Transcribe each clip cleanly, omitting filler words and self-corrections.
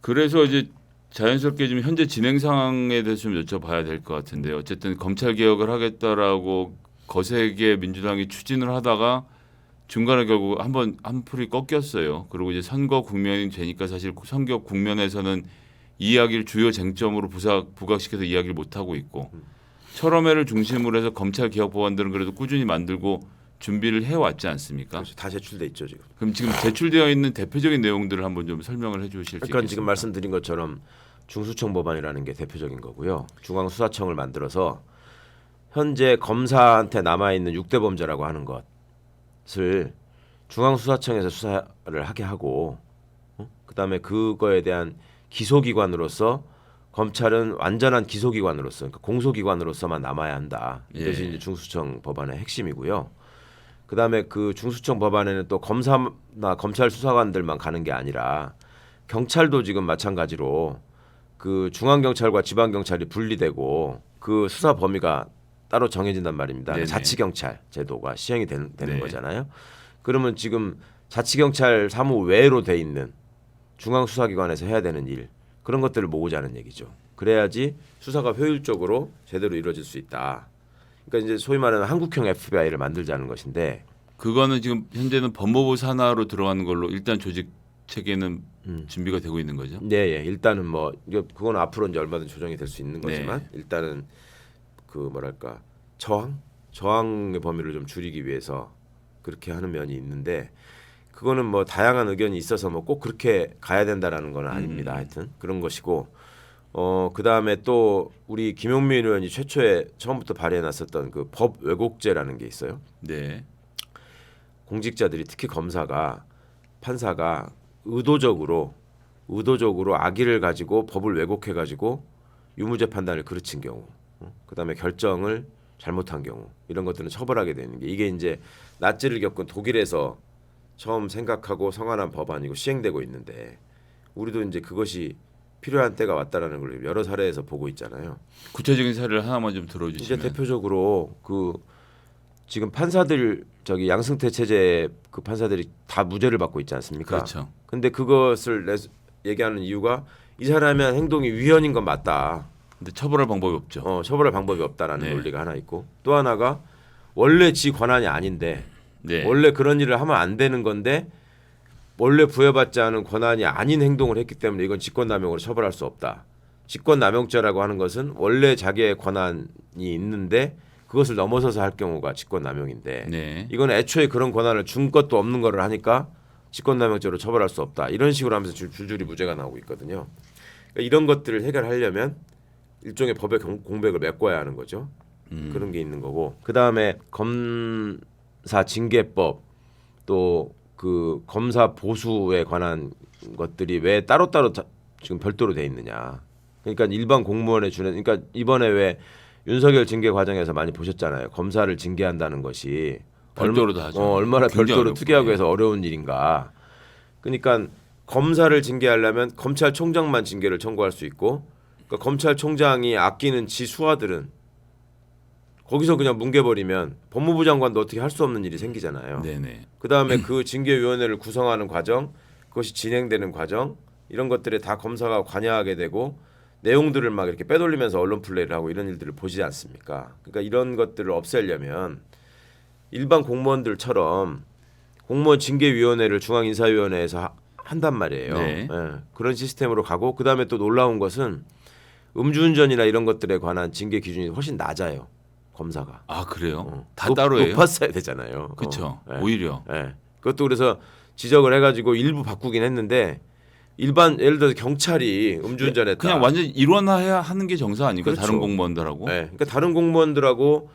그래서 이제 자연스럽게 좀 현재 진행 상황에 대해서 좀 여쭤봐야 될 것 같은데요. 어쨌든 검찰 개혁을 하겠다라고 거세게 민주당이 추진을 하다가 중간에 결국 한번 한풀이 꺾였어요. 그리고 이제 선거 국면이 되니까 사실 선거 국면에서는 이 이야기를 주요 쟁점으로 부각시켜서 이야기를 못 하고 있고 철험회를 중심으로 해서 검찰 개혁 법안들은 그래도 꾸준히 만들고 준비를 해왔지 않습니까? 그렇죠. 다 제출돼 있죠 지금. 그럼 지금 제출되어 있는 대표적인 내용들을 한번 좀 설명을 해주실 수 있겠습니까? 그러니까 지금 말씀드린 것처럼 중수청 법안이라는 게 대표적인 거고요. 중앙수사청을 만들어서 현재 검사한테 남아 있는 6대 범죄라고 하는 것을 중앙수사청에서 수사를 하게 하고, 그다음에 그거에 대한 기소기관으로서 검찰은 완전한 기소기관으로서, 그러니까 공소기관으로서만 남아야 한다. 이것이 이제 중수청 법안의 핵심이고요. 그다음에 그 중수청 법안에는 또 검사나 검찰 수사관들만 가는 게 아니라 경찰도 지금 마찬가지로 그 중앙경찰과 지방경찰이 분리되고 그 수사 범위가 따로 정해진단 말입니다. 네네. 자치경찰 제도가 시행이 되는 네. 거잖아요. 그러면 지금 자치경찰 사무 외로 돼 있는 중앙수사기관에서 해야 되는 일, 그런 것들을 모으자는 얘기죠. 그래야지 수사가 효율적으로 제대로 이루어질 수 있다. 그러니까 이제 소위 말하는 한국형 FBI를 만들자는 것인데, 그거는 지금 현재는 법무부 산하로 들어가는 걸로 일단 조직 체계는 준비가 되고 있는 거죠. 네, 예. 일단은 뭐 그건 앞으로 이제 얼마든지 조정이 될 수 있는 거지만 일단은 그 뭐랄까 저항의 범위를 좀 줄이기 위해서 그렇게 하는 면이 있는데, 그거는 뭐 다양한 의견이 있어서 뭐 꼭 그렇게 가야 된다라는 건 아닙니다. 하여튼 그런 것이고, 그다음에 또 우리 김용민 의원이 최초에 처음부터 발의해 놨었던 그 법 왜곡죄라는 게 있어요. 네. 공직자들이 특히 검사가 판사가 의도적으로 악의를 가지고 법을 왜곡해 가지고 유무죄 판단을 그르친 경우, 그다음에 결정을 잘못한 경우, 이런 것들은 처벌하게 되는 게, 이게 이제 나치를 겪은 독일에서 처음 생각하고 성안한 법안이고 시행되고 있는데, 우리도 이제 그것이 필요한 때가 왔다라는 걸 여러 사례에서 보고 있잖아요. 구체적인 사례를 하나만 좀 이제 들어주시면. 대표적으로 그 지금 판사들 저기 양승태 체제 그 판사들이 다 무죄를 받고 있지 않습니까? 그렇죠. 근데 그것을 얘기하는 이유가 이 사람의 행동이 위헌인 건 맞다. 근데 처벌할 방법이 없죠. 처벌할 방법이 없다라는 네. 논리가 하나 있고, 또 하나가 원래 지 권한이 아닌데 네. 원래 그런 일을 하면 안 되는 건데 원래 부여받지 않은 권한이 아닌 행동을 했기 때문에 이건 직권남용으로 처벌할 수 없다. 직권남용죄라고 하는 것은 원래 자기의 권한이 있는데 그것을 넘어서서 할 경우가 직권남용인데, 네. 이건 애초에 그런 권한을 준 것도 없는 거를 하니까 직권남용죄로 처벌할 수 없다. 이런 식으로 하면서 줄줄이 무죄가 나오고 있거든요. 그러니까 이런 것들을 해결하려면 일종의 법의 공백을 메꿔야 하는 거죠. 그런 게 있는 거고, 그 다음에 검사 징계법, 또 그 검사 보수에 관한 것들이 왜 따로따로 지금 별도로 돼 있느냐. 그러니까 일반 공무원에 주는, 그러니까 이번에 왜 윤석열 징계 과정에서 많이 보셨잖아요. 검사를 징계한다는 것이 별도로 다 하죠. 얼마나 굉장히 별도로 어렵고, 특이하고 해서 어려운 일인가. 그러니까 검사를 징계하려면 검찰총장만 징계를 청구할 수 있고, 그러니까 검찰총장이 아끼는 지 수하들은 거기서 그냥 뭉개버리면 법무부 장관도 어떻게 할 수 없는 일이 생기잖아요. 네네. 그다음에 그 징계위원회를 구성하는 과정, 그것이 진행되는 과정, 이런 것들에 다 검사가 관여하게 되고 내용들을 막 이렇게 빼돌리면서 언론 플레이를 하고 이런 일들을 보지 않습니까? 그러니까 이런 것들을 없애려면 일반 공무원들처럼 공무원 징계위원회를 중앙인사위원회에서 한단 말이에요. 네. 예, 그런 시스템으로 가고, 그다음에 또 놀라운 것은 음주운전이나 이런 것들에 관한 징계 기준이 훨씬 낮아요. 검사가. 아 그래요? 다 따로예요? 높았어야 되잖아요. 그렇죠. 예. 오히려. 예. 그것도 그래서 지적을 해가지고 일부 바꾸긴 했는데, 일반 예를 들어서 경찰이 음주운전했다. 그냥 완전 일원화해야 하는 게 정상 아닙니까? 그렇죠. 다른 공무원들하고. 예. 그러니까 다른 공무원들하고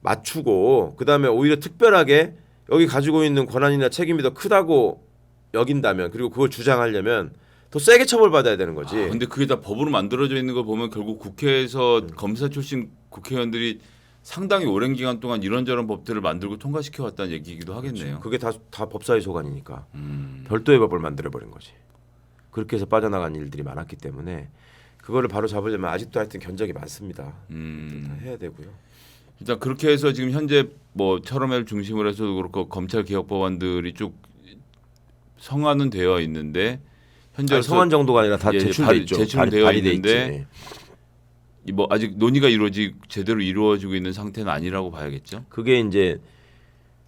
맞추고, 그다음에 오히려 특별하게 여기 가지고 있는 권한이나 책임이 더 크다고 여긴다면, 그리고 그걸 주장하려면 더 세게 처벌받아야 되는 거지. 근데 그게 다 법으로 만들어져 있는 거 보면 결국 국회에서 검사 출신 국회의원들이 상당히 오랜 기간 동안 이런저런 법들을 만들고 통과시켜 왔다는 얘기이기도 하겠네요. 그게 다 법사위 소관이니까 별도의 법을 만들어 버린 거지. 그렇게 해서 빠져나간 일들이 많았기 때문에 그거를 바로 잡으려면 아직도 하여튼 견적이 많습니다. 다 해야 되고요. 일단 그렇게 해서 지금 현재 뭐 철험회를 중심으로 해서도 그렇고 검찰 개혁 법안들이 쭉 성안은 되어 있는데 현재 성안 정도가 아니라 다 제출돼 있죠. 제출되어 발의돼 있는데 뭐 아직 논의가 제대로 이루어지고 있는 상태는 아니라고 봐야겠죠. 그게 이제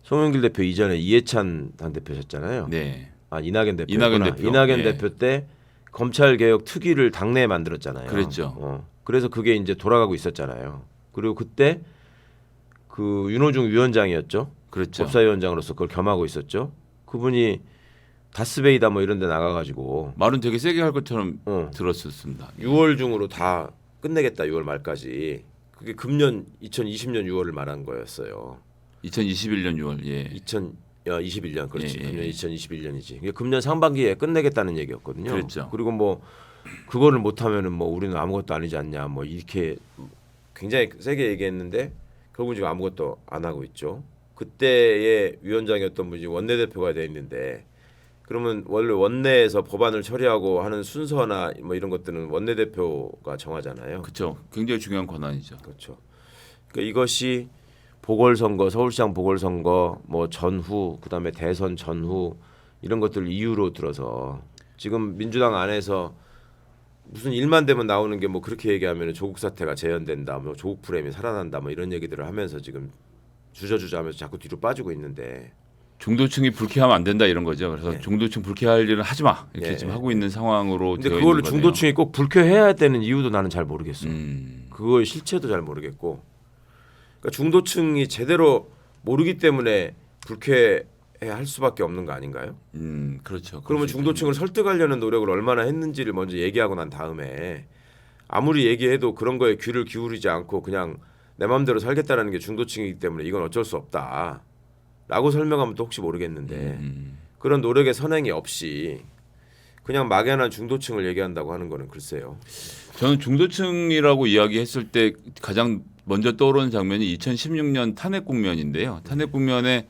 송영길 대표 이전에 이해찬 당 대표셨잖아요. 네. 아 이낙연 대표. 이낙연 대표. 대표 때 검찰 개혁 특위를 당내에 만들었잖아요. 그랬죠. 그래서 그게 이제 돌아가고 있었잖아요. 그리고 그때 그 윤호중 위원장이었죠. 그렇죠. 법사위원장으로서 그걸 겸하고 있었죠. 그분이 다스베이다 뭐 이런 데 나가가지고 말은 되게 세게 할 것처럼 들었었습니다. 6월 중으로 다 끝내겠다. 6월 말까지. 그게 금년 2020년 6월을 말한 거였어요. 2021년 6월. 예. 2021년 그렇지. 예, 예. 금년 2021년이지. 금년 상반기에 끝내겠다는 얘기였거든요. 그랬죠. 그리고 뭐 그거를 못하면은 뭐 우리는 아무것도 아니지 않냐. 뭐 이렇게 굉장히 세게 얘기했는데 결국 지금 아무것도 안 하고 있죠. 그때의 위원장이었던 분이 원내대표가 돼 있는데 그러면 원래 원내에서 법안을 처리하고 하는 순서나 뭐 이런 것들은 원내대표가 정하잖아요. 그렇죠. 굉장히 중요한 권한이죠. 그렇죠. 그러니까 이것이 보궐선거, 서울시장 보궐선거 뭐 전후 그다음에 대선 전후 이런 것들 이유로 들어서 지금 민주당 안에서 무슨 일만 되면 나오는 게 뭐 그렇게 얘기하면 조국 사태가 재현된다, 뭐 조국 프레임이 살아난다, 뭐 이런 얘기들을 하면서 지금 주저주저하면서 자꾸 뒤로 빠지고 있는데 중도층이 불쾌하면 안 된다 이런 거죠. 그래서 중도층 불쾌할 일은 하지 마 이렇게 지금 하고 있는 상황으로 근데 되어 그거를 있는 거네요. 중도층이 꼭 불쾌해야 되는 이유도 나는 잘 모르겠어. 음. 그거의 실체도 잘 모르겠고. 그러니까 중도층이 제대로 모르기 때문에 불쾌해할 수밖에 없는 거 아닌가요? 그렇죠. 그러면 중도층을 설득하려는 노력을 얼마나 했는지를 먼저 얘기하고 난 다음에 아무리 얘기해도 그런 거에 귀를 기울이지 않고 그냥 내 마음대로 살겠다라는 게 중도층이기 때문에 이건 어쩔 수 없다라고 설명하면 또 혹시 모르겠는데 그런 노력의 선행이 없이 그냥 막연한 중도층을 얘기한다고 하는 거는 글쎄요. 저는 중도층이라고 이야기했을 때 가장 먼저 떠오르는 장면이 2016년 탄핵 국면인데요. 탄핵 국면에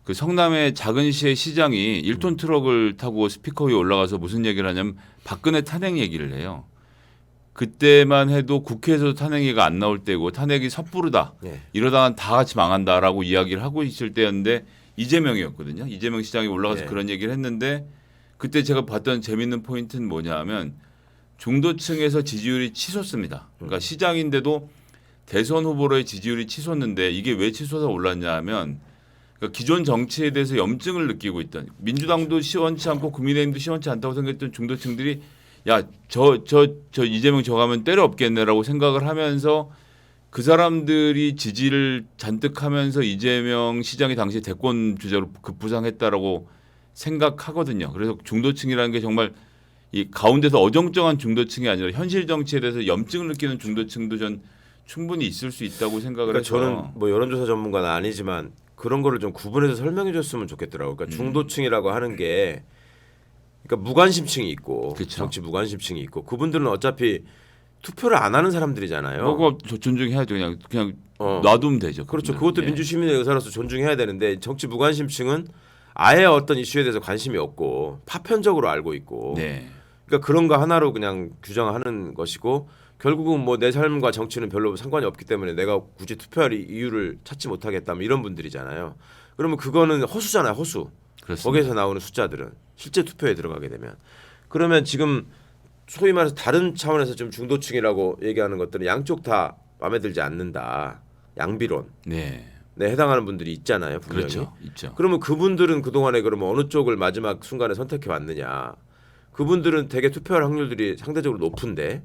그 성남의 작은 시의 시장이 1톤 트럭을 타고 스피커 위에 올라가서 무슨 얘기를 하냐면 박근혜 탄핵 얘기를 해요. 그때만 해도 국회에서도 탄핵이가 안 나올 때고 탄핵이 섣부르다. 네. 이러다가 다 같이 망한다라고 이야기를 하고 있을 때였는데 이재명이었거든요. 이재명 시장이 올라가서 네. 그런 얘기를 했는데 그때 제가 봤던 재밌는 포인트는 뭐냐면 중도층에서 지지율이 치솟습니다. 그러니까 시장인데도 대선 후보로의 지지율이 치솟는데 이게 왜 치솟아 올랐냐 하면 그러니까 기존 정치에 대해서 염증을 느끼고 있던 민주당도 시원치 않고 국민의힘도 시원치 않다고 생각했던 중도층들이 야, 저 이재명 저거 하면 때려 없겠네라고 생각을 하면서 그 사람들이 지지를 잔뜩 하면서 이재명 시장이 당시 대권 주자로 급부상했다라고 생각하거든요. 그래서 중도층이라는 게 정말 이 가운데서 어정쩡한 중도층이 아니라 현실 정치에 대해서 염증을 느끼는 중도층도 전 충분히 있을 수 있다고 생각을 해서 저는 뭐 여론조사 전문가는 아니지만 그런 거를 좀 구분해서 설명해 줬으면 좋겠더라고요. 그러니까 중도층이라고 하는 게 그러니까 무관심층이 있고 그쵸. 정치 무관심층이 있고 그분들은 어차피 투표를 안 하는 사람들이잖아요. 그거 존중해야죠. 그냥 놔두면 되죠. 그렇죠. 그러면. 그것도 예. 민주시민의 의사로서 존중해야 되는데 정치 무관심층은 아예 어떤 이슈에 대해서 관심이 없고 파편적으로 알고 있고 네. 그러니까 그런 거 하나로 그냥 규정하는 것이고 결국은 뭐 내 삶과 정치는 별로 상관이 없기 때문에 내가 굳이 투표할 이유를 찾지 못하겠다 뭐 이런 분들이잖아요. 그러면 그거는 허수잖아요. 허수. 그렇습니다. 거기에서 나오는 숫자들은 실제 투표에 들어가게 되면 그러면 지금 소위 말해서 다른 차원에서 좀 중도층이라고 얘기하는 것들은 양쪽 다 마음에 들지 않는다. 양비론. 네. 네, 해당하는 분들이 있잖아요. 분명히. 그렇죠. 있죠. 그러면 그분들은 그동안에 그러면 어느 쪽을 마지막 순간에 선택해 왔느냐. 그분들은 되게 투표할 확률들이 상대적으로 높은데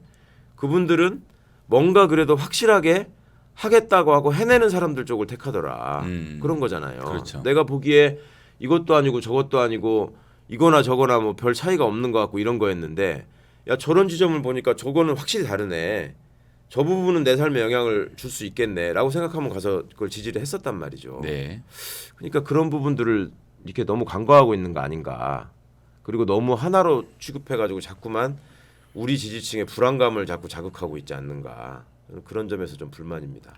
그분들은 뭔가 그래도 확실하게 하겠다고 하고 해내는 사람들 쪽을 택하더라. 그런 거잖아요. 그렇죠. 내가 보기에 이것도 아니고 저것도 아니고 이거나 저거나 뭐 별 차이가 없는 것 같고 이런 거였는데 야 저런 지점을 보니까 저거는 확실히 다르네. 저 부분은 내 삶에 영향을 줄 수 있겠네라고 생각하면 가서 그걸 지지를 했었단 말이죠. 네. 그러니까 그런 부분들을 이렇게 너무 간과하고 있는 거 아닌가. 그리고 너무 하나로 취급해가지고 자꾸만 우리 지지층의 불안감을 자꾸 자극하고 있지 않는가. 그런 점에서 좀 불만입니다.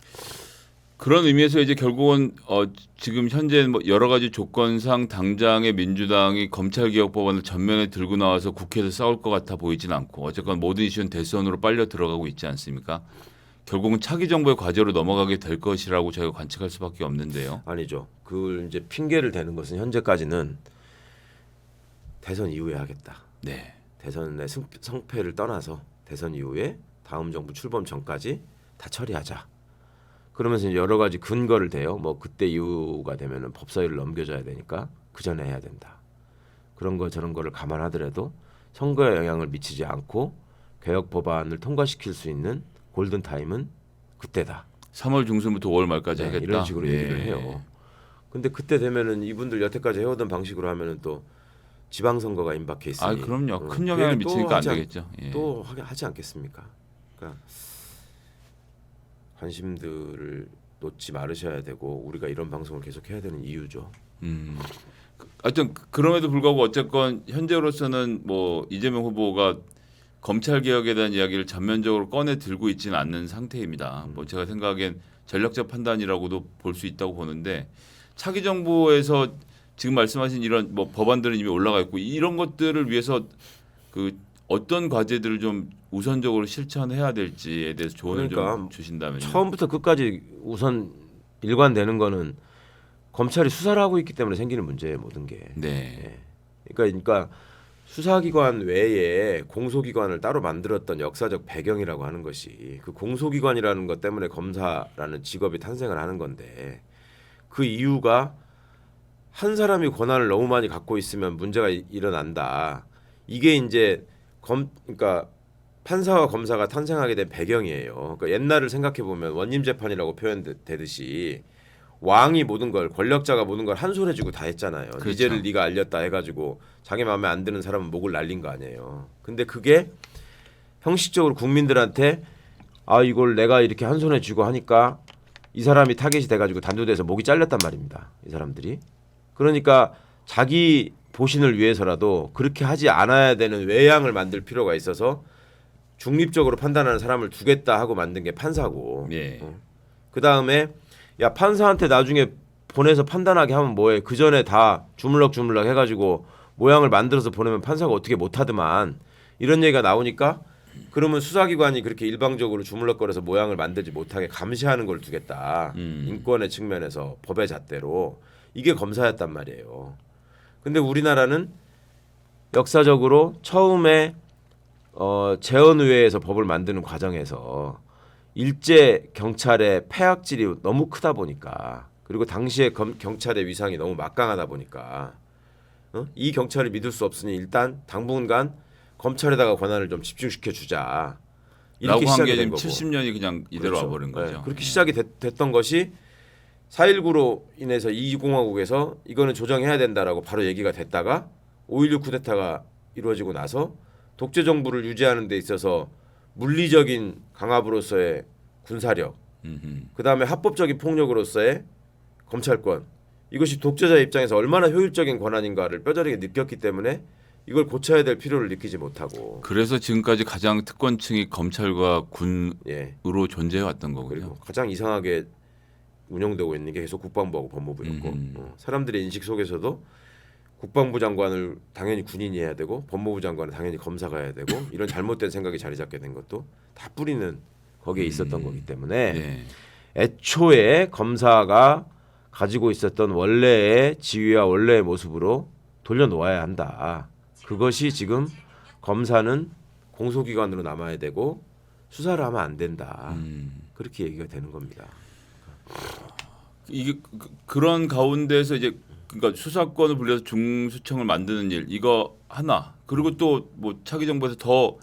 그런 의미에서 이제 결국은 지금 현재 뭐 여러 가지 조건상 당장의 민주당이 검찰개혁 법안을 전면에 들고 나와서 국회에서 싸울 것 같아 보이진 않고 어쨌건 모든 이슈는 대선으로 빨려 들어가고 있지 않습니까? 결국은 차기 정부의 과제로 넘어가게 될 것이라고 저희가 관측할 수밖에 없는데요. 아니죠. 그걸 이제 핑계를 대는 것은 현재까지는 대선 이후에 하겠다. 네. 대선의 성패를 떠나서 대선 이후에 다음 정부 출범 전까지 다 처리하자. 그러면서 이제 여러 가지 근거를 대요. 뭐 그때 이후가 되면은 법사위를 넘겨줘야 되니까 그 전에 해야 된다. 그런 거 저런 거를 감안하더라도 선거에 영향을 미치지 않고 개혁 법안을 통과시킬 수 있는 골든 타임은 그때다. 3월 중순부터 5월 말까지 하겠다. 이런 식으로 예. 얘기를 해요. 근데 그때 되면은 이분들 여태까지 해오던 방식으로 하면은 또 지방선거가 임박해 있으니. 아 그럼요. 어, 큰 영향을 또 미치니까 안 하지 되겠죠. 예. 또 하지 않겠습니까? 그러니까 관심들을 놓지 말으셔야 되고 우리가 이런 방송을 계속 해야 되는 이유죠. 하여튼 그럼에도 불구하고 어쨌건 현재로서는 뭐 이재명 후보가 검찰 개혁에 대한 이야기를 전면적으로 꺼내 들고 있지는 않는 상태입니다. 뭐 제가 생각엔 전략적 판단이라고도 볼 수 있다고 보는데 차기 정부에서 지금 말씀하신 이런 뭐 법안들은 이미 올라가 있고 이런 것들을 위해서 그 어떤 과제들을 좀 우선적으로 실천해야 될지에 대해서 조언을 그러니까 좀 주신다면요. 처음부터 끝까지 우선 일관되는 거는 검찰이 수사를 하고 있기 때문에 생기는 문제예요, 모든 게. 네. 그러니까 수사기관 외에 공소기관을 따로 만들었던 역사적 배경이라고 하는 것이 그 공소기관이라는 것 때문에 검사라는 직업이 탄생을 하는 건데 그 이유가 한 사람이 권한을 너무 많이 갖고 있으면 문제가 일어난다. 이게 이제 그러니까 판사와 검사가 탄생하게 된 배경이에요. 그러니까 옛날을 생각해 보면 원님 재판이라고 표현되듯이 왕이 모든 걸 권력자가 모든 걸 한 손에 쥐고 다 했잖아요. 그렇죠. 이제를 네가 알렸다 해가지고 자기 마음에 안 드는 사람은 목을 날린 거 아니에요. 근데 그게 형식적으로 국민들한테 아 이걸 내가 이렇게 한 손에 쥐고 하니까 이 사람이 타겟이 돼가지고 단두대에서 목이 잘렸단 말입니다. 이 사람들이. 그러니까 자기 보신을 위해서라도 그렇게 하지 않아야 되는 외양을 만들 필요가 있어서 중립적으로 판단하는 사람을 두겠다 하고 만든 게 판사고. 예. 그 다음에 야 판사한테 나중에 보내서 판단하게 하면 뭐해? 그 전에 다 주물럭주물럭 해가지고 모양을 만들어서 보내면 판사가 어떻게 못하더만 이런 얘기가 나오니까 그러면 수사기관이 그렇게 일방적으로 주물럭거려서 모양을 만들지 못하게 감시하는 걸 두겠다. 인권의 측면에서 법의 잣대로 이게 검사였단 말이에요. 근데 우리나라는 역사적으로 처음에 재헌의회에서 법을 만드는 과정에서 일제 경찰의 폐악질이 너무 크다 보니까 그리고 당시에 경찰의 위상이 너무 막강하다 보니까 이 경찰을 믿을 수 없으니 일단 당분간 검찰에다가 권한을 좀 집중시켜 주자. 이렇게 라고 한 시작이 게 된 지금 거고. 70년이 그냥 이대로 그렇죠. 와버린 거죠. 네, 그렇게 시작이 됐던 것이 4.19로 인해서 이주공화국에서 이거는 조정해야 된다라고 바로 얘기가 됐다가 5.16 쿠데타가 이루어지고 나서 독재 정부를 유지하는 데 있어서 물리적인 강압으로서의 군사력, 그 다음에 합법적인 폭력으로서의 검찰권, 이것이 독재자 입장에서 얼마나 효율적인 권한인가를 뼈저리게 느꼈기 때문에 이걸 고쳐야 될 필요를 느끼지 못하고. 그래서 지금까지 가장 특권층이 검찰과 군으로 예. 존재해 왔던 거군요. 그리고 가장 이상하게 운영되고 있는 게 계속 국방부하고 법무부였고 사람들의 인식 속에서도 국방부 장관을 당연히 군인이 해야 되고 법무부 장관은 당연히 검사가 해야 되고 이런 잘못된 생각이 자리 잡게 된 것도 다 뿌리는 거기에 있었던 거기 때문에 네. 애초에 검사가 가지고 있었던 원래의 지위와 원래의 모습으로 돌려놓아야 한다. 그것이 지금 검사는 공소기관으로 남아야 되고 수사를 하면 안 된다. 그렇게 얘기가 되는 겁니다. 이게 그런 가운데서 이제 그러니까 수사권을 불려서 중수청을 만드는 일 이거 하나 그리고 또 뭐 차기 정부에서 더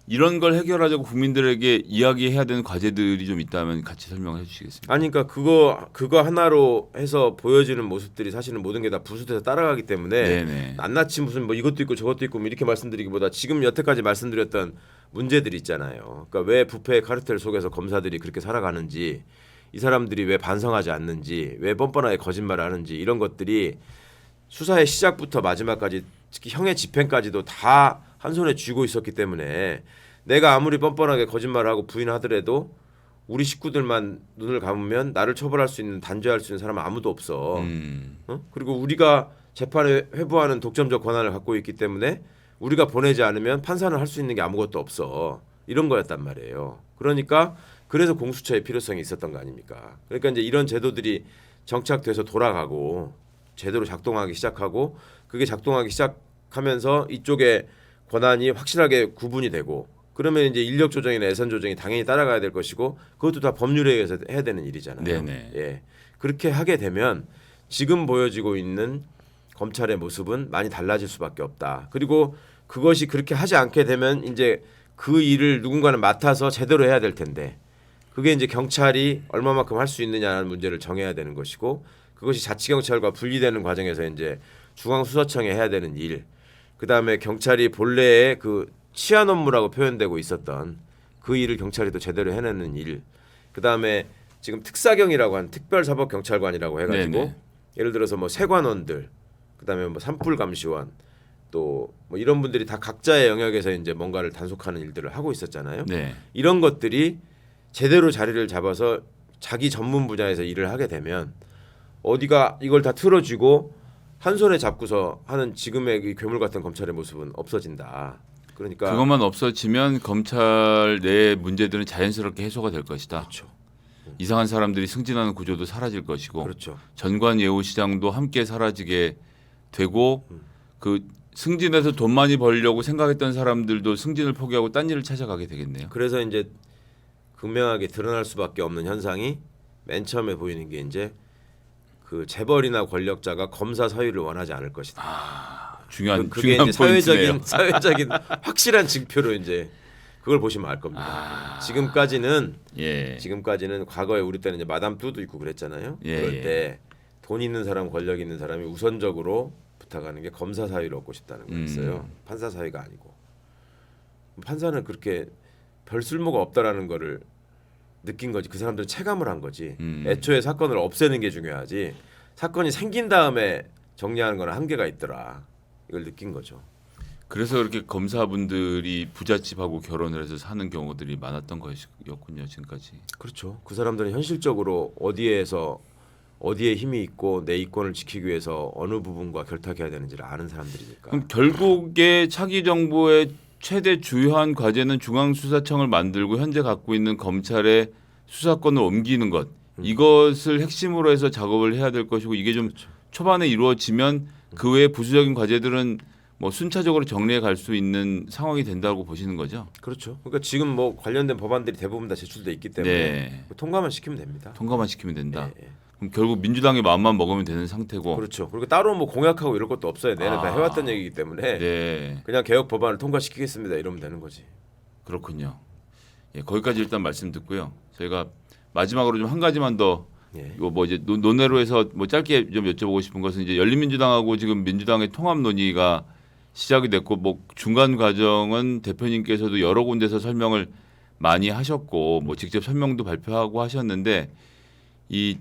이런 걸 해결하자고 국민들에게 이야기해야 되는 과제들이 좀 있다면 같이 설명해 주시겠습니까? 아니 그러니까 그거 하나로 해서 보여지는 모습들이 사실은 모든 게 다 부수돼서 따라가기 때문에 네네. 낱낱이 무슨 뭐 이것도 있고 저것도 있고 뭐 이렇게 말씀드리기보다 지금 여태까지 말씀드렸던 문제들이 있잖아요. 그러니까 왜 부패 카르텔 속에서 검사들이 그렇게 살아가는지 이 사람들이 왜 반성하지 않는지 왜 뻔뻔하게 거짓말을 하는지 이런 것들이 수사의 시작부터 마지막까지 특히 형의 집행까지도 다 한 손에 쥐고 있었기 때문에 내가 아무리 뻔뻔하게 거짓말을 하고 부인하더라도 우리 식구들만 눈을 감으면 나를 처벌할 수 있는 단죄할 수 있는 사람은 아무도 없어. 그리고 우리가 재판에 회부하는 독점적 권한을 갖고 있기 때문에 우리가 보내지 않으면 판사는 할 수 있는 게 아무것도 없어. 이런 거였단 말이에요. 그러니까 그래서 공수처의 필요성이 있었던 거 아닙니까? 그러니까 이제 이런 제도들이 정착돼서 돌아가고 제대로 작동하기 시작하고 그게 작동하기 시작하고 하면서 이쪽에 권한이 확실하게 구분이 되고 그러면 이제 인력 조정이나 예산 조정이 당연히 따라가야 될 것이고 그것도 다 법률에 의해서 해야 되는 일이잖아요. 네네. 예. 그렇게 하게 되면 지금 보여지고 있는 검찰의 모습은 많이 달라질 수밖에 없다. 그리고 그것이 그렇게 하지 않게 되면 이제 그 일을 누군가는 맡아서 제대로 해야 될 텐데 그게 이제 경찰이 얼마만큼 할 수 있느냐는 문제를 정해야 되는 것이고 그것이 자치경찰과 분리되는 과정에서 이제 중앙수사청에 해야 되는 일, 그 다음에 경찰이 본래의 그 치안 업무라고 표현되고 있었던 그 일을 경찰이 또 제대로 해내는 일, 그 다음에 지금 특사경이라고 하는 특별사법경찰관이라고 해가지고 네네. 예를 들어서 뭐 세관원들, 그 다음에 뭐 산불감시원, 또 뭐 이런 분들이 다 각자의 영역에서 이제 뭔가를 단속하는 일들을 하고 있었잖아요. 네. 이런 것들이 제대로 자리를 잡아서 자기 전문 분야에서 일을 하게 되면 어디가 이걸 다 틀어쥐고 한 손에 잡고서 하는 지금의 이 괴물 같은 검찰의 모습은 없어진다. 그러니까 그것만 없어지면 검찰 내 문제들은 자연스럽게 해소가 될 것이다. 그렇죠. 이상한 사람들이 승진하는 구조도 사라질 것이고 그렇죠. 전관 예우 시장도 함께 사라지게 되고 그 승진해서 돈 많이 벌려고 생각했던 사람들도 승진을 포기하고 딴 일을 찾아가게 되겠네요. 그래서 이제 극명하게 드러날 수밖에 없는 현상이 맨 처음에 보이는 게 이제 그 재벌이나 권력자가 검사 사위를 원하지 않을 것이다. 중요한 그게 중요한 이제 포인트네요. 사회적인 확실한 징표로 이제 그걸 보시면 알 겁니다. 지금까지는 예. 과거에 우리 때는 이제 마담 뚜도 있고 그랬잖아요. 예, 그럴 예. 때 돈 있는 사람, 권력 있는 사람이 우선적으로 부탁하는 게 검사 사위를 얻고 싶다는 거였어요. 판사 사위가 아니고. 판사는 그렇게 별 쓸모가 없다라는 거를 느낀 거지. 그 사람들은 체감을 한 거지. 애초에 사건을 없애는 게 중요하지. 사건이 생긴 다음에 정리하는 거는 한계가 있더라. 이걸 느낀 거죠. 그래서 그렇게 검사분들이 부잣집하고 결혼을 해서 사는 경우들이 많았던 것이었군요, 지금까지. 그렇죠. 그 사람들은 현실적으로 어디에 힘이 있고 내 이권을 지키기 위해서 어느 부분과 결탁해야 되는지를 아는 사람들이니까. 그럼 결국에 차기 정부의 최대 주요한 과제는 중앙수사청을 만들고 현재 갖고 있는 검찰의 수사권을 옮기는 것. 이것을 핵심으로 해서 작업을 해야 될 것이고 이게 좀 초반에 이루어지면 그 외에 부수적인 과제들은 뭐 순차적으로 정리해 갈 수 있는 상황이 된다고 보시는 거죠? 그렇죠. 그러니까 지금 뭐 관련된 법안들이 대부분 다 제출돼 있기 때문에 네. 통과만 시키면 됩니다. 통과만 시키면 된다. 예, 예. 그럼 결국 민주당의 마음만 먹으면 되는 상태고. 그렇죠. 그리고 따로 뭐 공약하고 이럴 것도 없어요. 내는 다 해왔던 얘기이기 때문에 네. 그냥 개혁 법안을 통과시키겠습니다. 이러면 되는 거지. 그렇군요. 예, 거기까지 일단 말씀 듣고요. 저희가 마지막으로 좀 한 가지만 더 예. 이거 뭐 이제 논의로 해서 뭐 짧게 좀 여쭤보고 싶은 것은 이제 열린민주당하고 지금 민주당의 통합 논의가 시작이 됐고 뭐 중간 과정은 대표님께서도 여러 군데서 설명을 많이 하셨고 뭐 직접 설명도 발표하고 하셨는데 이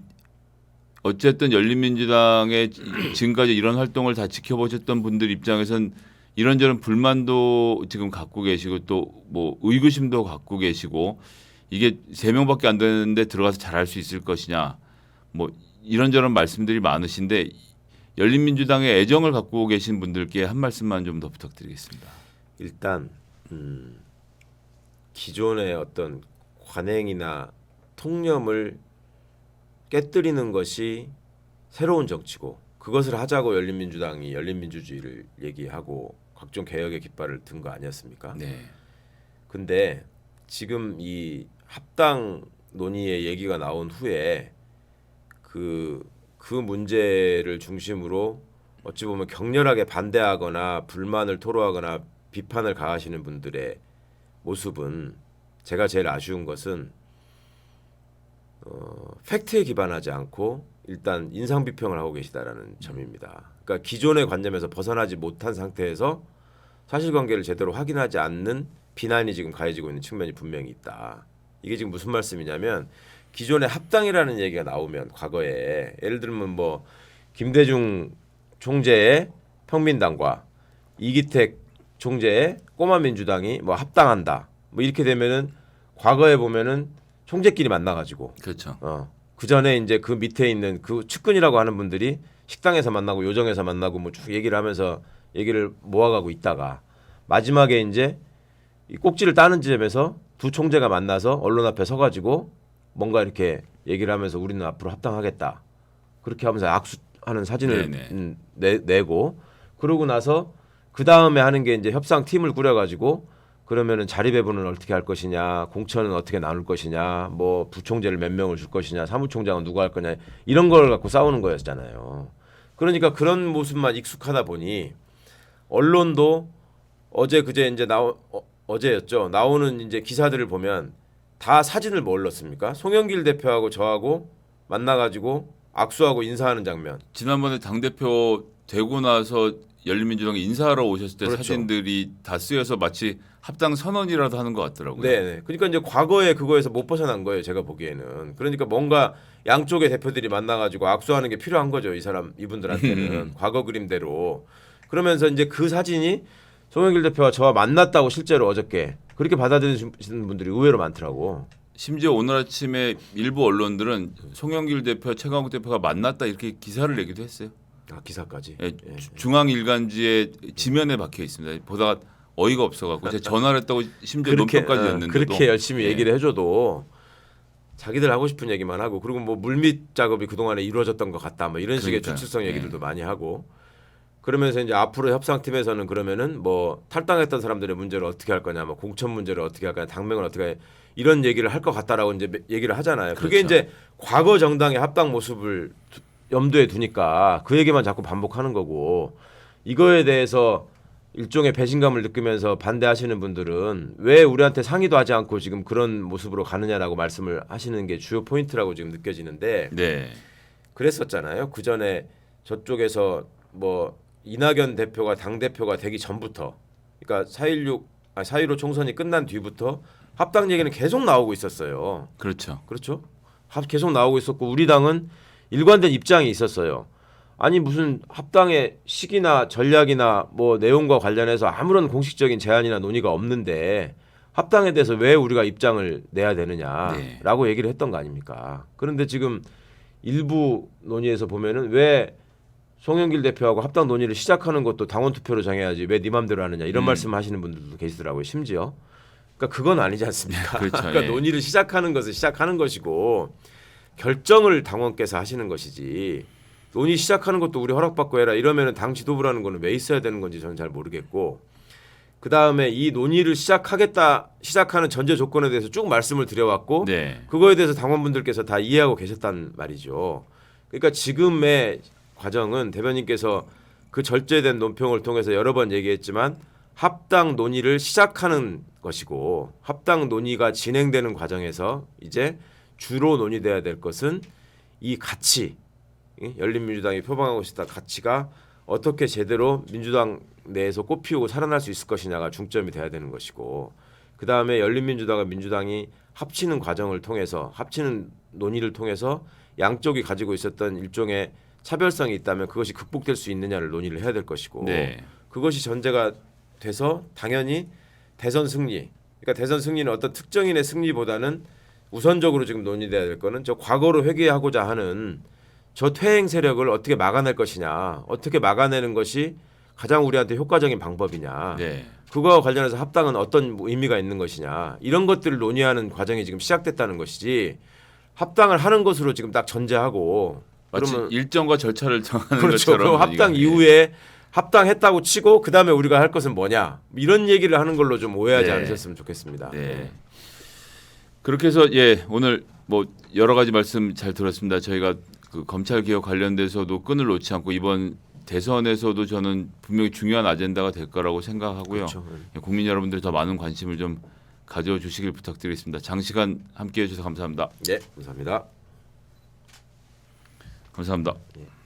어쨌든 열린민주당의 지금까지 이런 활동을 다 지켜보셨던 분들 입장에선 이런저런 불만도 지금 갖고 계시고 또 뭐 의구심도 갖고 계시고 이게 3명밖에 안 되는데 들어가서 잘할 수 있을 것이냐 뭐 이런저런 말씀들이 많으신데 열린민주당의 애정을 갖고 계신 분들께 한 말씀만 좀 더 부탁드리겠습니다. 일단 기존의 어떤 관행이나 통념을 깨뜨리는 것이 새로운 정치고 그것을 하자고 열린민주당이 열린민주주의를 얘기하고 각종 개혁의 깃발을 든 거 아니었습니까? 네. 근데 지금 이 합당 논의의 얘기가 나온 후에 그 문제를 중심으로 어찌 보면 격렬하게 반대하거나 불만을 토로하거나 비판을 가하시는 분들의 모습은 제가 제일 아쉬운 것은 팩트에 기반하지 않고 일단 인상 비평을 하고 계시다라는 점입니다. 그러니까 기존의 관념에서 벗어나지 못한 상태에서 사실관계를 제대로 확인하지 않는 비난이 지금 가해지고 있는 측면이 분명히 있다. 이게 지금 무슨 말씀이냐면 기존에 합당이라는 얘기가 나오면 과거에 예를 들면 뭐 김대중 총재의 평민당과 이기택 총재의 꼬마민주당이 뭐 합당한다. 뭐 이렇게 되면은 과거에 보면은 총재끼리 만나가지고 그렇죠. 그 전에 이제 그 밑에 있는 그 측근이라고 하는 분들이 식당에서 만나고 요정에서 만나고 뭐 쭉 얘기를 하면서 얘기를 모아가고 있다가 마지막에 이제 이 꼭지를 따는 지점에서 두 총재가 만나서 언론 앞에 서가지고 뭔가 이렇게 얘기를 하면서 우리는 앞으로 합당하겠다 그렇게 하면서 악수하는 사진을 내고 그러고 나서 그 다음에 하는 게 이제 협상 팀을 꾸려가지고 그러면은 자리 배분은 어떻게 할 것이냐, 공천은 어떻게 나눌 것이냐, 뭐 부총재를 몇 명을 줄 것이냐, 사무총장은 누가 할 거냐 이런 걸 갖고 싸우는 거였잖아요. 그러니까 그런 모습만 익숙하다 보니 언론도 어제 그제 이제 어제였죠. 나오는 이제 기사들을 보면 다 사진을 뭘 넣습니까? 송영길 대표하고 저하고 만나가지고 악수하고 인사하는 장면. 지난번에 당 대표 되고 나서 열린민주당에 인사하러 오셨을 때 그렇죠. 사진들이 다 쓰여서 마치 합당 선언이라도 하는 것 같더라고요. 네. 그러니까 이제 과거에 그거에서 못 벗어난 거예요. 제가 보기에는. 그러니까 뭔가 양쪽의 대표들이 만나가지고 악수하는 게 필요한 거죠. 이분들한테는 과거 그림대로. 그러면서 이제 그 사진이 송영길 대표와 저와 만났다고 실제로 어저께 그렇게 받아들이시는 분들이 의외로 많더라고. 심지어 오늘 아침에 일부 언론들은 송영길 대표, 최강욱 대표가 만났다 이렇게 기사를 내기도 했어요. 아 기사까지. 예, 중앙일간지에 지면에 박혀 있습니다. 보다가 어이가 없어갖고 제가 전화를 했다고 심지어 논평까지 냈는데도 그렇게 열심히 예. 얘기를 해줘도 자기들 하고 싶은 얘기만 하고 그리고 뭐 물밑 작업이 그 동안에 이루어졌던 것 같다 뭐 이런 식의 그러니까요. 추측성 얘기들도 예. 많이 하고 그러면서 이제 앞으로 협상팀에서는 그러면은 뭐 탈당했던 사람들의 문제를 어떻게 할 거냐, 뭐 공천 문제를 어떻게 할 거냐, 당명을 어떻게 해, 이런 얘기를 할 것 같다라고 이제 얘기를 하잖아요. 그게 그렇죠. 이제 과거 정당의 합당 모습을 염두에 두니까 그 얘기만 자꾸 반복하는 거고 이거에 대해서 일종의 배신감을 느끼면서 반대하시는 분들은 왜 우리한테 상의도 하지 않고 지금 그런 모습으로 가느냐라고 말씀을 하시는 게 주요 포인트라고 지금 느껴지는데 네. 그랬었잖아요. 그 전에 저쪽에서 뭐 이낙연 대표가 당 대표가 되기 전부터, 그러니까 4.15 총선이 끝난 뒤부터 합당 얘기는 계속 나오고 있었어요. 그렇죠. 그렇죠? 계속 나오고 있었고 우리 당은 일관된 입장이 있었어요. 아니 무슨 합당의 시기나 전략이나 뭐 내용과 관련해서 아무런 공식적인 제안이나 논의가 없는데 합당에 대해서 왜 우리가 입장을 내야 되느냐라고 얘기를 했던 거 아닙니까? 그런데 지금 일부 논의에서 보면은 왜 송영길 대표하고 합당 논의를 시작하는 것도 당원 투표로 정해야지 왜 네 맘대로 하느냐 이런 말씀하시는 분들도 계시더라고요. 심지어 그러니까 그건 아니지 않습니까? 그렇죠. 그러니까 예. 논의를 시작하는 것은 시작하는 것이고 결정을 당원께서 하시는 것이지 논의 시작하는 것도 우리 허락받고 해라 이러면은 당 지도부라는 거는 왜 있어야 되는 건지 저는 잘 모르겠고 그 다음에 이 논의를 시작하는 전제 조건에 대해서 쭉 말씀을 드려왔고 네. 그거에 대해서 당원분들께서 다 이해하고 계셨단 말이죠. 그러니까 지금의 과정은 대변인께서 그 절제된 논평을 통해서 여러 번 얘기했지만 합당 논의를 시작하는 것이고 합당 논의가 진행되는 과정에서 이제 주로 논의돼야 될 것은 이 가치, 열린민주당이 표방하고 있다 가치가 어떻게 제대로 민주당 내에서 꽃피우고 살아날 수 있을 것이냐가 중점이 돼야 되는 것이고 그 다음에 열린민주당과 민주당이 합치는 과정을 통해서 합치는 논의를 통해서 양쪽이 가지고 있었던 일종의 차별성이 있다면 그것이 극복될 수 있느냐를 논의를 해야 될 것이고 네. 그것이 전제가 돼서 당연히 대선 승리, 그러니까 대선 승리는 어떤 특정인의 승리보다는 우선적으로 지금 논의돼야 될 거는 저 과거로 회귀하고자 하는 저 퇴행 세력을 어떻게 막아낼 것이냐, 어떻게 막아내는 것이 가장 우리한테 효과적인 방법이냐, 네. 그거와 관련해서 합당은 어떤 의미가 있는 것이냐 이런 것들을 논의하는 과정이 지금 시작됐다는 것이지 합당을 하는 것으로 지금 딱 전제하고 마치 그러면 일정과 절차를 정하는 그렇죠. 것처럼 그 합당 이게- 이후에 합당했다고 치고 그 다음에 우리가 할 것은 뭐냐 이런 얘기를 하는 걸로 좀 오해하지 네. 않으셨으면 좋겠습니다. 네. 그렇게 해서 예 오늘 뭐 여러 가지 말씀 잘 들었습니다. 저희가 그 검찰 개혁 관련돼서도 끈을 놓지 않고 이번 대선에서도 저는 분명히 중요한 아젠다가 될 거라고 생각하고요. 그렇죠. 예, 국민 여러분들 더 많은 관심을 좀 가져주시길 부탁드리겠습니다. 장시간 함께해 주셔서 감사합니다. 네, 감사합니다. 감사합니다. 예.